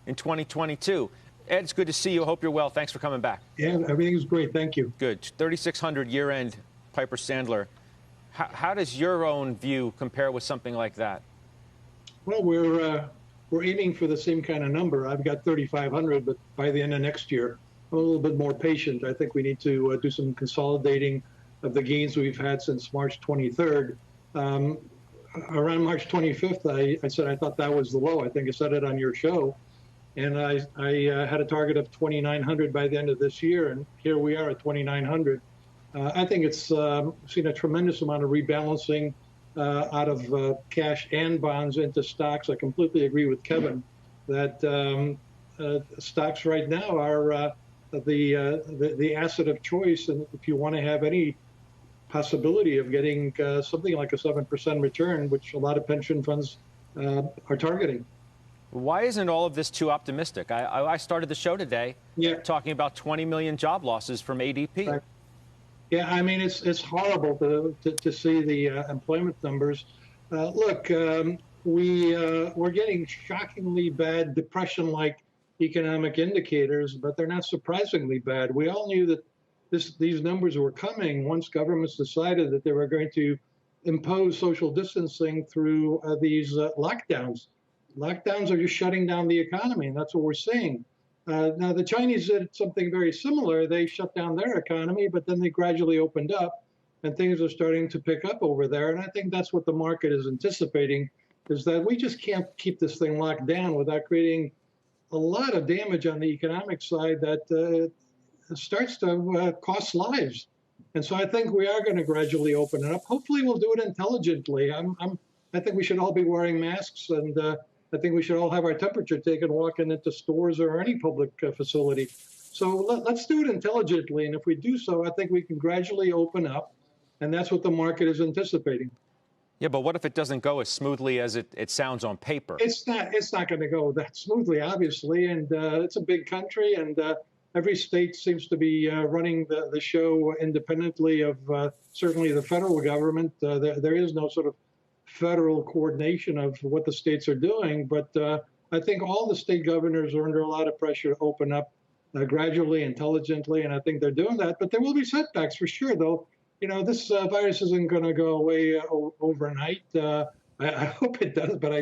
in 2022. Ed, it's good to see you. I hope you're well. Thanks for coming back. Yeah, everything's great. Thank you. Good. 3,600 year-end Piper Sandler. How does your own view compare with something like that? Well, we're aiming for the same kind of number. I've got 3,500, but by the end of next year, I'm a little bit more patient. I think we need to do some consolidating of the gains we've had since March 23rd. Around March 25th, I said I thought that was the low. I think I said it on your show. And I had a target of 2,900 by the end of this year, and here we are at 2,900. I think it's seen a tremendous amount of rebalancing out of cash and bonds into stocks. I completely agree with Kevin that stocks right now are the asset of choice, and if you want to have any possibility of getting something like a 7% return, which a lot of pension funds are targeting. Why isn't all of this too optimistic? I started the show today talking about 20 million job losses from ADP. Right. Yeah, I mean, it's horrible to see the employment numbers. Look, we're getting shockingly bad depression-like economic indicators, but they're not surprisingly bad. We all knew that these numbers were coming once governments decided that they were going to impose social distancing through these lockdowns. Lockdowns are just shutting down the economy, and that's what we're seeing. Now, the Chinese did something very similar. They shut down their economy, but then they gradually opened up, and things are starting to pick up over there. And I think that's what the market is anticipating, is that we just can't keep this thing locked down without creating a lot of damage on the economic side that starts to cost lives. And so I think we are going to gradually open it up. Hopefully we'll do it intelligently. I think we should all be wearing masks, and I think we should all have our temperature taken walking into stores or any public facility. So let's do it intelligently. And if we do so, I think we can gradually open up. And that's what the market is anticipating. Yeah, but what if it doesn't go as smoothly as it sounds on paper? It's not going to go that smoothly, obviously. And it's a big country. And every state seems to be running the show independently of certainly the federal government. There is no sort of federal coordination of what the states are doing, but I think all the state governors are under a lot of pressure to open up gradually, intelligently, and I think they're doing that. But there will be setbacks for sure, though. You know, this virus isn't going to go away overnight. I hope it does, but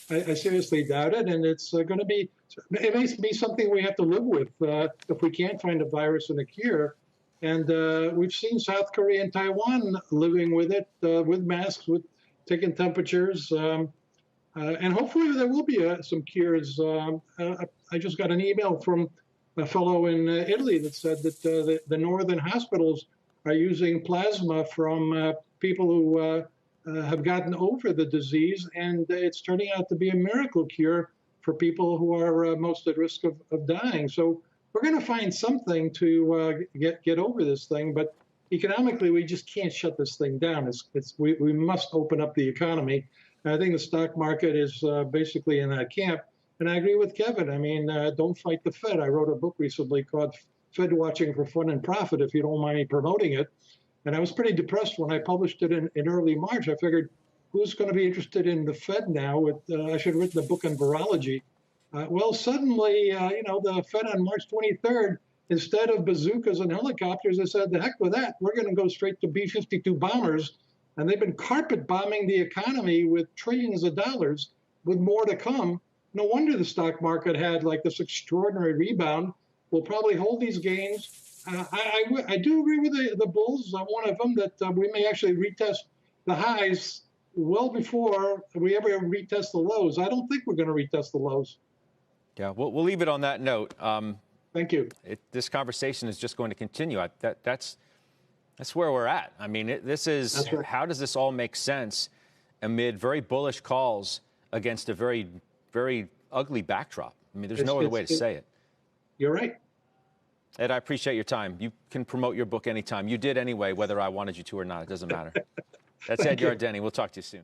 I seriously doubt it, and it's going to be. It may be something we have to live with if we can't find a virus and a cure. And we've seen South Korea and Taiwan living with it, with masks, with taking temperatures, and hopefully there will be some cures. I just got an email from a fellow in Italy that said that the northern hospitals are using plasma from people who have gotten over the disease, and it's turning out to be a miracle cure for people who are most at risk of dying. So we're going to find something to get over this thing, but economically, we just can't shut this thing down. We must open up the economy. And I think the stock market is basically in that camp. And I agree with Kevin. I mean, don't fight the Fed. I wrote a book recently called Fed Watching for Fun and Profit, if you don't mind me promoting it. And I was pretty depressed when I published it in early March. I figured, who's going to be interested in the Fed now? I should have written a book on virology. Well, suddenly, the Fed on March 23rd, instead of bazookas and helicopters, they said, the heck with that. We're going to go straight to B-52 bombers. And they've been carpet bombing the economy with trillions of dollars, with more to come. No wonder the stock market had like this extraordinary rebound. We'll probably hold these gains. I do agree with the bulls. I'm one of them that we may actually retest the highs well before we ever retest the lows. I don't think we're going to retest the lows. Yeah, we'll leave it on that note. Thank you. This conversation is just going to continue. That's where we're at. I mean, this is right. How does this all make sense amid very bullish calls against a very, very ugly backdrop? I mean, there's no other way to say it. You're right. Ed, I appreciate your time. You can promote your book anytime. You did anyway, whether I wanted you to or not. It doesn't matter. That's Ed Yardeni. We'll talk to you soon.